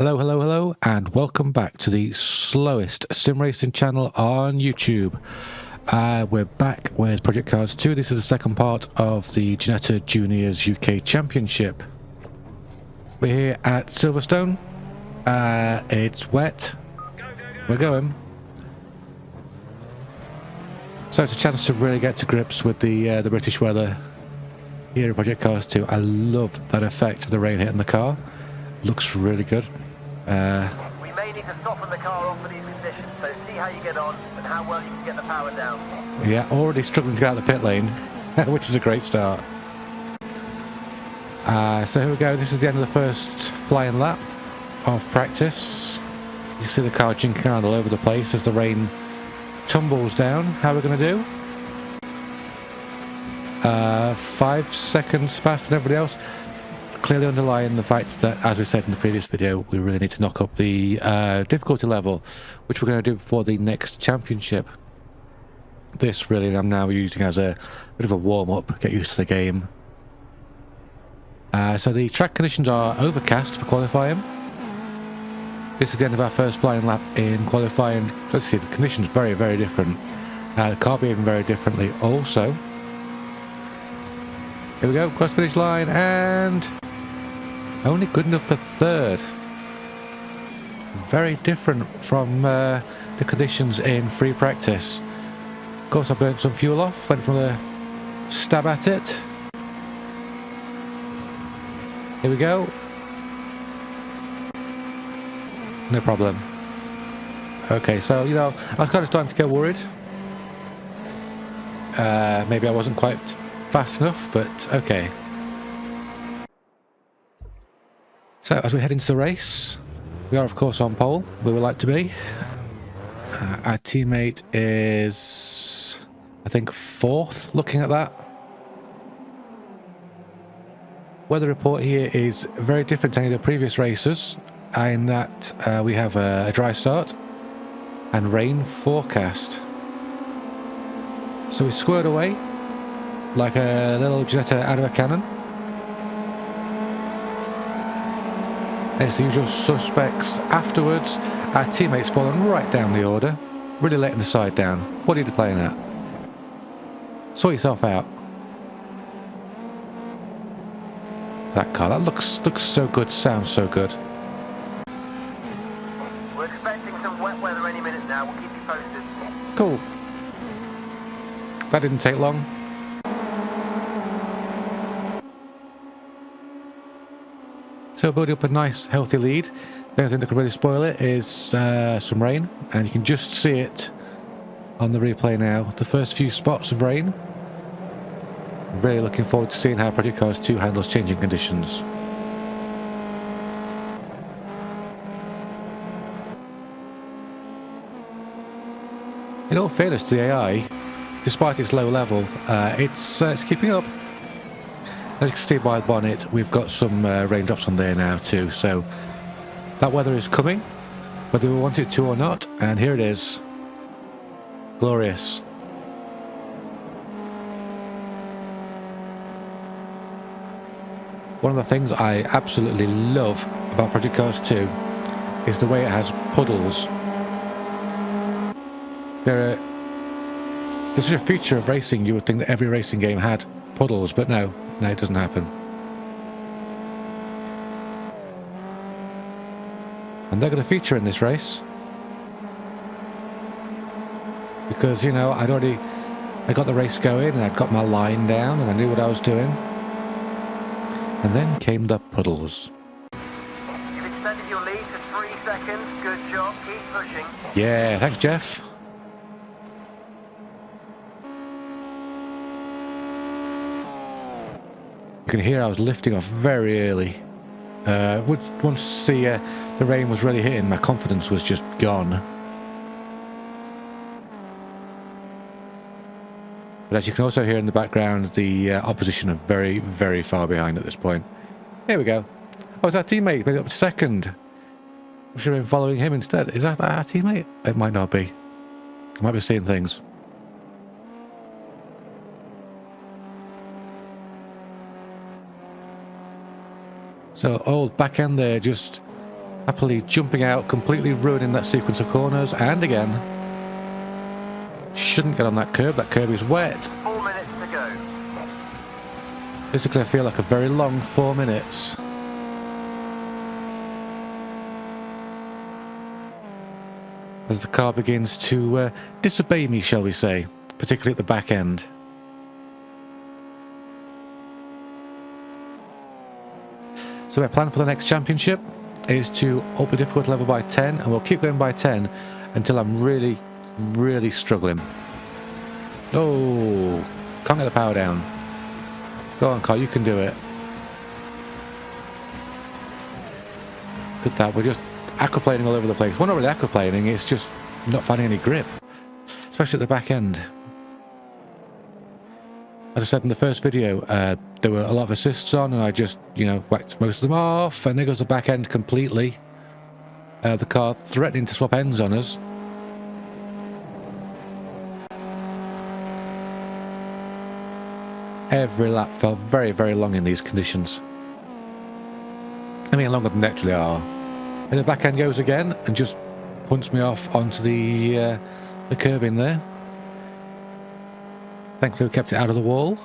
Hello, hello, hello, and welcome back to the slowest sim racing channel on YouTube. We're back with Project Cars 2. This is the second part of the Ginetta Juniors UK Championship. We're here at Silverstone. It's wet. We're going. So it's a chance to really get to grips with the British weather here at Project Cars 2. I love that effect of the rain hitting the car. Looks really good. We may need to soften the car off for these conditions, so see how you get on and how well you can get the power down. Yeah, already struggling to get out of the pit lane, which is a great start. So here we go. This is the end of the first flying lap of practice. You see the car jinking around all over the place as the rain tumbles down. How are we going to do? 5 seconds faster than everybody else. Clearly underlying the fact that, as we said in the previous video, we really need to knock up the difficulty level, which we're going to do for the next championship. This really I'm now using as a bit of a warm-up, get used to the game. So the track conditions are overcast for qualifying. This is the end of our first flying lap in qualifying. Let's see, the conditions very, very different. The car behaving very differently also. Here we go, cross finish line, and only good enough for third. Very different from the conditions in free practice. Of course, I burnt some fuel off, went for a stab at it. Here we go. No problem. Okay, so, you know, I was kind of starting to get worried. Maybe I wasn't quite fast enough, but okay. So, as we head into the race, we are, of course, on pole, where we like to be. Our teammate is, I think, 4th, looking at that. Weather report here is very different to any of the previous races, in that we have a dry start and rain forecast. So we squared away like a little Ginetta out of a cannon. It's the usual suspects afterwards. Our teammates fallen right down the order, really letting the side down. What are you playing at? Sort yourself out. That car, that looks so good, sounds so good. We're expecting some wet weather any minute now. We'll keep you posted. Cool. That didn't take long. So building up a nice healthy lead. The only thing that could really spoil it is some rain, and you can just see it on the replay now. The first few spots of rain. Really looking forward to seeing how Project Cars 2 handles changing conditions. In all fairness to the AI, despite its low level, it's keeping up. As you can see by the bonnet, we've got some raindrops on there now too, so that weather is coming, whether we want it to or not, and here it is. Glorious. One of the things I absolutely love about Project Cars 2 is the way it has puddles. There's such a feature of racing, you would think that every racing game had puddles, but no, it doesn't happen. And they're going to feature in this race. Because, you know, I got the race going, and I'd got my line down, and I knew what I was doing. And then came the puddles. You've extended your lead to 3 seconds. Good job. Keep pushing. Yeah, thanks, Jeff. You can hear I was lifting off very early. Once the rain was really hitting, my confidence was just gone. But as you can also hear in the background, the opposition are very, very far behind at this point. Here we go. Oh, it's our teammate, made it up to 2nd. We should have been following him instead. Is that our teammate? It might not be. I might be seeing things. So old back end there just Happily jumping out, completely ruining that sequence of corners, and again. Shouldn't get on that curb. That curb is wet. 4 minutes to go. Physically, I feel like a very long 4 minutes. As the car begins to disobey me, shall we say, particularly at the back end. So my plan for the next championship is to up the difficulty level by 10, and we'll keep going by 10 until I'm really, really struggling. Oh, can't get the power down. Go on, car, you can do it. Look at that, we're just aquaplaning all over the place. Well, not really aquaplaning, it's just not finding any grip, especially at the back end. As I said in the first video, there were a lot of assists on, and I just, you know, whacked most of them off, and there goes the back end completely. The car threatening to swap ends on us. Every lap felt very, very long in these conditions. I mean, longer than they actually are. And the back end goes again, and just punts me off onto the curb in there. Thankfully, we kept it out of the wall.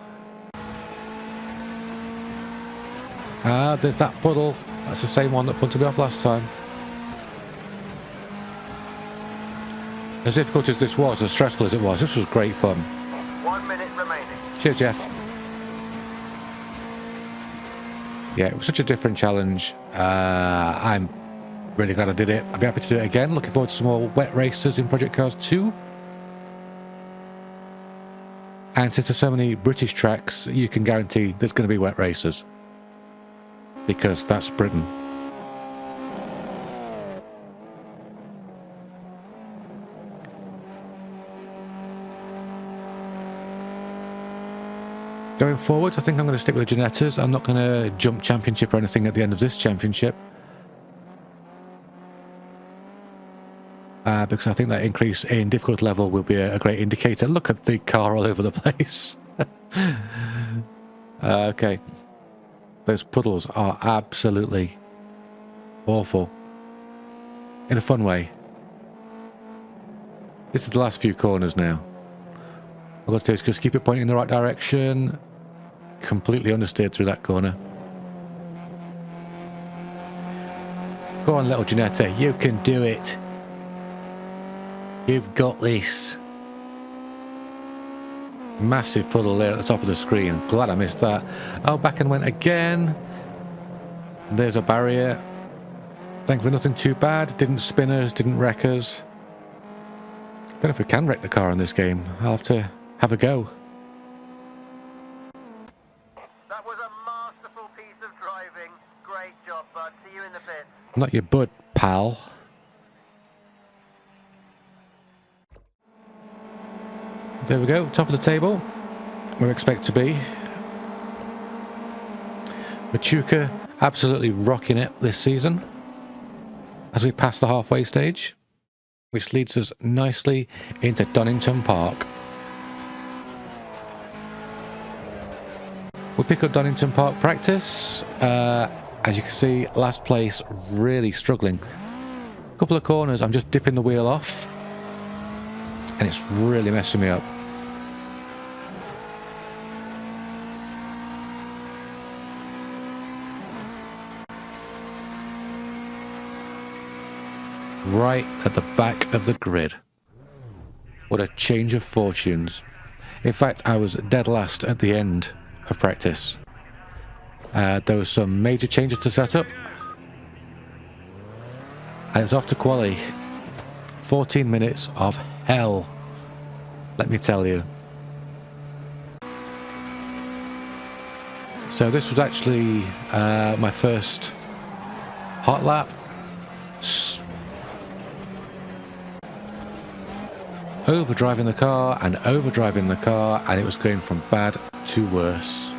Ah, there's that puddle. That's the same one that punted me off last time. As difficult as this was, as stressful as it was, this was great fun. 1 minute remaining. Cheers, Jeff. Yeah, it was such a different challenge. I'm really glad I did it. I'll be happy to do it again. Looking forward to some more wet races in Project Cars 2. And since there's so many British tracks, you can guarantee there's going to be wet races. Because that's Britain. Going forward, I think I'm going to stick with the Ginettas. I'm not going to jump championship or anything at the end of this championship. Because I think that increase in difficulty level will be a great indicator. Look at the car all over the place. Okay. Those puddles are absolutely awful. In a fun way. This is the last few corners now. All I've got to do is just keep it pointing in the right direction. Completely understeered through that corner. Go on, little Ginetta, you can do it. You've got this. Massive puddle there at the top of the screen. Glad I missed that. Oh, back and went again. There's a barrier. Thankfully nothing too bad. Didn't spin us, didn't wreck us. Don't know if we can wreck the car in this game. I'll have to have a go. That was a masterful piece of driving. Great job, bud. See you in the pits. Not your bud, pal. There we go, top of the table, where we expect to be. Machuca absolutely rocking it this season as we pass the halfway stage, which leads us nicely into Donington Park. We'll pick up Donington Park practice. As you can see, last place, really struggling. A couple of corners, I'm just dipping the wheel off, and it's really messing me up. Right at the back of the grid. What a change of fortunes. In fact, I was dead last at the end of practice. There were some major changes to setup. And it was off to quali. 14 minutes of hell, let me tell you. So this was actually my first hot lap. Overdriving the car and overdriving the car, and it was going from bad to worse.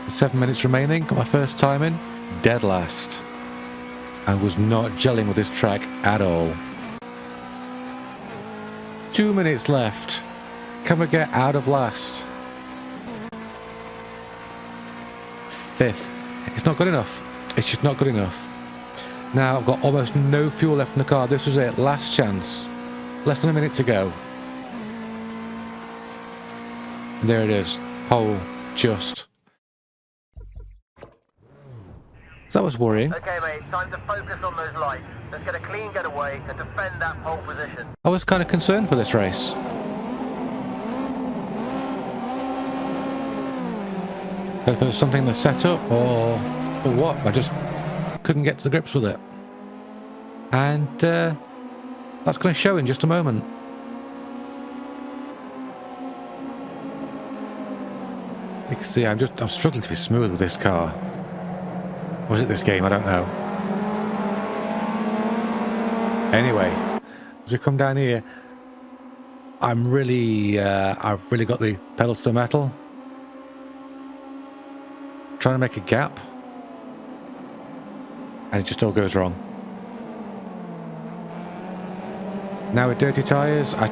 With 7 minutes remaining, got my first time in, dead last. I was not gelling with this track at all. 2 minutes left. Can we get out of last? 5th. It's not good enough. It's just not good enough. Now I've got almost no fuel left in the car. This was it. Last chance. Less than a minute to go. And there it is. Pole just. So that was worrying. Okay, mate, time to focus on those lights. Let's get a clean getaway and defend that pole position. I was kind of concerned for this race. If there was something in the setup or what, I just couldn't get to the grips with it. And that's going to show in just a moment. You can see I'm struggling to be smooth with this car. Was it this game? I don't know. Anyway, as we come down here, I've really got the pedal to the metal. Trying to make a gap. And it just all goes wrong. Now with dirty tyres, I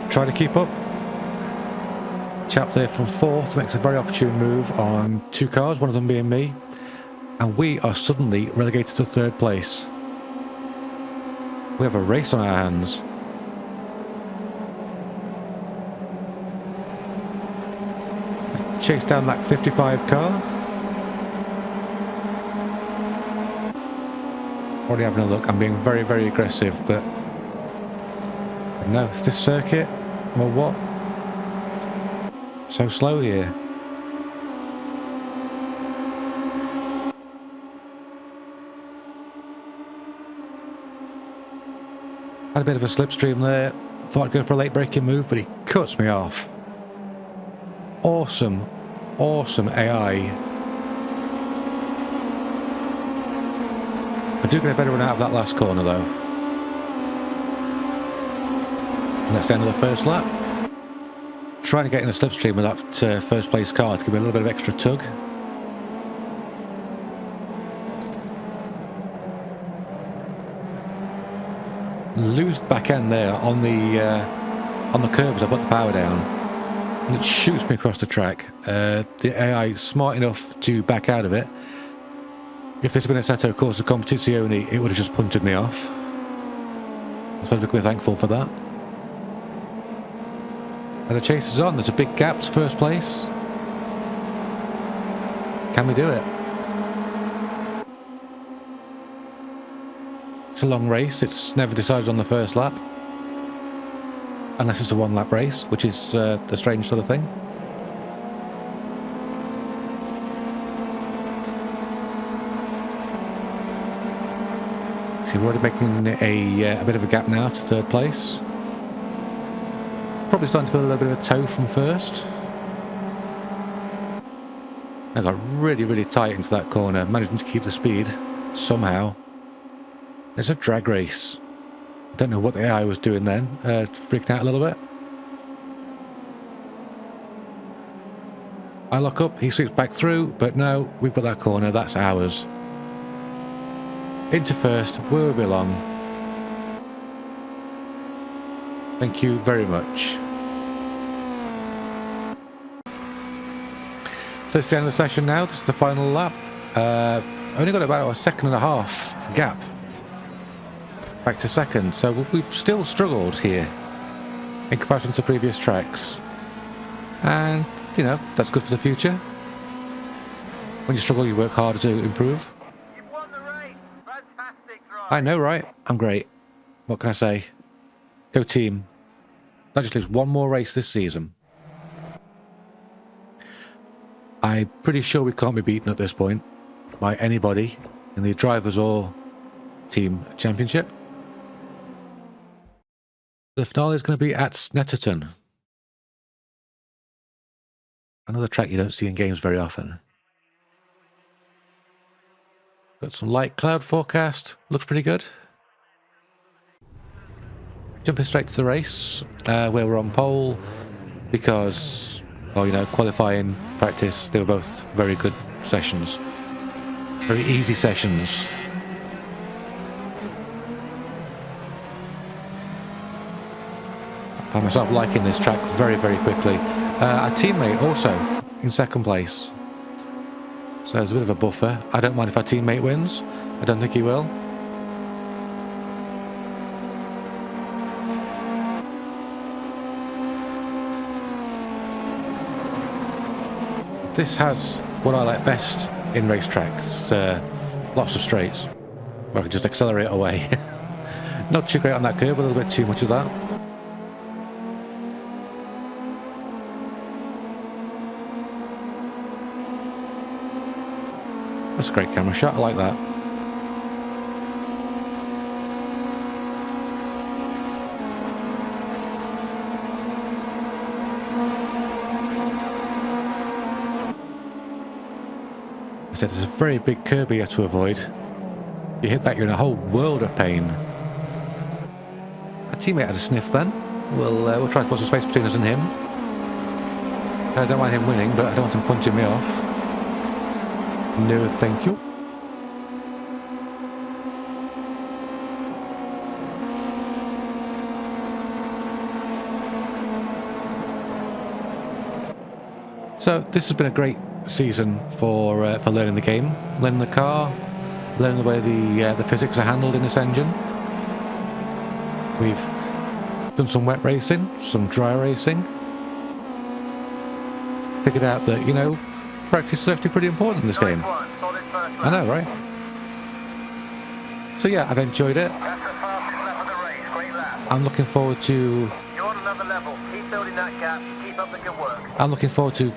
try to keep up. Chap there from 4th makes a very opportune move on 2 cars, one of them being me. And we are suddenly relegated to 3rd place. We have a race on our hands. Chase down that 55 car. Already having a look. I'm being very, very aggressive, but no, it's this circuit or what? So slow here. Had a bit of a slipstream there. Thought I'd go for a late braking move, but he cuts me off. Awesome, awesome AI. I do get a better run out of that last corner though. And that's the end of the first lap. Trying to get in the slipstream with that first place car to give me a little bit of extra tug. Lose back end there on the curb as I put the power down. And it shoots me across the track. The AI is smart enough to back out of it. If this had been a Seto Corsa Competizione, it would have just punted me off. I suppose we can be thankful for that. And the chase is on. There's a big gap to first place. Can we do it? It's a long race. It's never decided on the first lap. Unless it's a one-lap race, which is a strange sort of thing. See, we're already making a bit of a gap now to 3rd place. Probably starting to feel a little bit of a toe from 1st. I got really, really tight into that corner, managing to keep the speed somehow. It's a drag race. I don't know what the AI was doing then, freaked out a little bit. I lock up, he sweeps back through, but no, we've got that corner, that's ours. Into 1st, where we belong. Thank you very much. So it's the end of the session now, this is the final lap. Only got about a 1.5 second gap back to 2nd, so we've still struggled here in comparison to previous tracks. And, you know, that's good for the future. When you struggle, you work harder to improve. You've won the race. Fantastic drive. I know, right? I'm great. What can I say? Go team. That just leaves one more race this season. I'm pretty sure we can't be beaten at this point by anybody in the Drivers' or Team Championship. The finale is going to be at Snetterton. Another track you don't see in games very often. Got some light cloud forecast. Looks pretty good. Jumping straight to the race, where we're on pole because, well, you know, qualifying, practice, they were both very good sessions. Very easy sessions. I find myself liking this track very, very quickly. Our teammate also in 2nd place. So there's a bit of a buffer. I don't mind if our teammate wins. I don't think he will. This has what I like best in racetracks. Lots of straights where I can just accelerate away. Not too great on that curve, a little bit too much of that. That's a great camera shot, I like that. I said there's a very big curb here to avoid. If you hit that, you're in a whole world of pain. Our teammate had a sniff then. We'll try to put some space between us and him. I don't mind him winning, but I don't want him punching me off. No, thank you. So this has been a great season for learning the game, learning the car, learning the way the physics are handled in this engine. We've done some wet racing, some dry racing. Figured out that, you know, practice is actually pretty important in this game. I know, right? So yeah, I've enjoyed it. I'm looking forward to... You're on another level. Keep building that gap. Keep up the good work. I'm looking forward to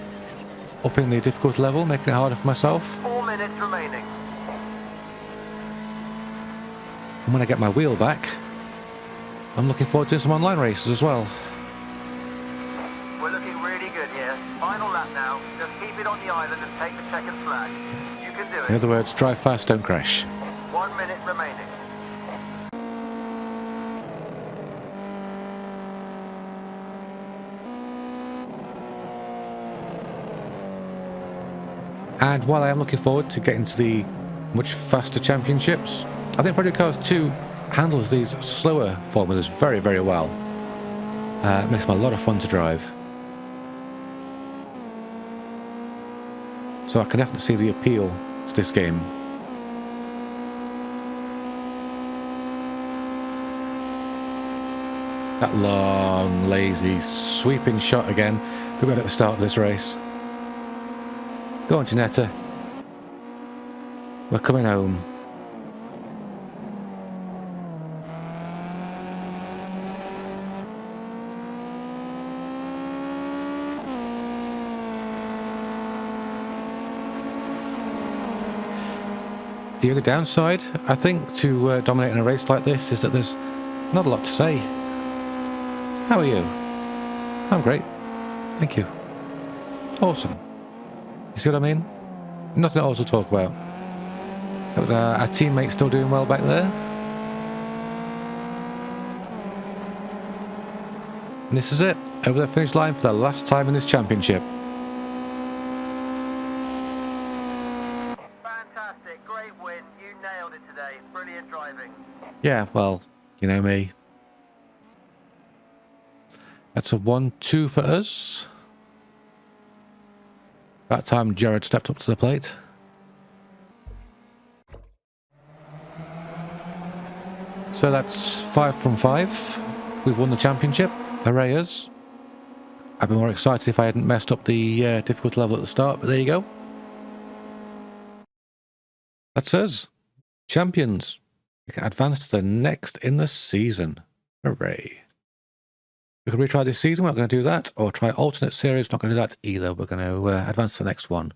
upping the difficulty level, making it harder for myself. 4 minutes remaining. And when I get my wheel back, I'm looking forward to doing some online races as well. We're looking really good here. Final lap now. Just keep it on the island and take the checkered flag. You can do it. In other words, drive fast, don't crash. 1 minute remaining. And while I am looking forward to getting to the much faster championships, I think Project Cars 2 handles these slower formulas very, very well. It makes them a lot of fun to drive. So I can definitely see the appeal to this game. That long, lazy, sweeping shot again that we had at the start of this race. Go on, Ginetta. We're coming home. The only downside, I think, to dominating a race like this is that there's not a lot to say. How are you? I'm great. Thank you. Awesome. You see what I mean? Nothing else to talk about. But, our teammate's still doing well back there. And this is it. Over the finish line for the last time in this championship. Fantastic. Great win. You nailed it today. Brilliant driving. Yeah, well, you know me. That's a 1-2 for us. That time Jared stepped up to the plate. So that's 5 from 5. We've won the championship. Hooray us. I'd be more excited if I hadn't messed up the difficulty level at the start, but there you go. That's us. Champions. We can advance to the next in the season. Hooray. We can retry this season, we're not going to do that. Or try alternate series, not going to do that either. We're going to advance to the next one.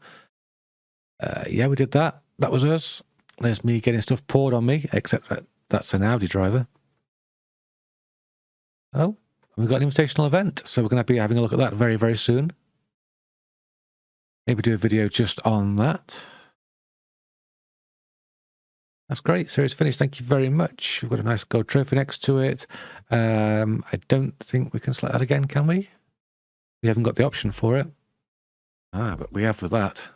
Yeah, we did that. That was us. There's me getting stuff poured on me, except that that's an Audi driver. Oh, we've got an invitational event, so we're going to be having a look at that very, very soon. Maybe do a video just on that. That's great. Series finished. Thank you very much. We've got a nice gold trophy next to it. I don't think we can select that again, can we? We haven't got the option for it. Ah, but we have with that.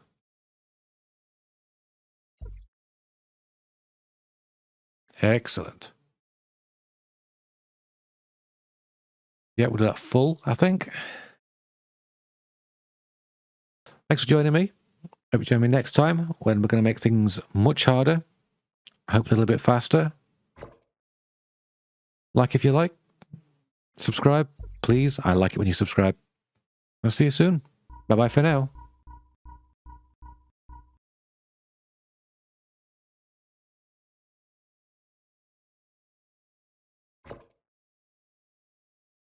Excellent. Yeah, we'll do that full, I think. Thanks for joining me. Hope you join me next time when we're going to make things much harder. Hope a little bit faster. Like if you like. Subscribe, please. I like it when you subscribe. I'll see you soon. Bye-bye for now.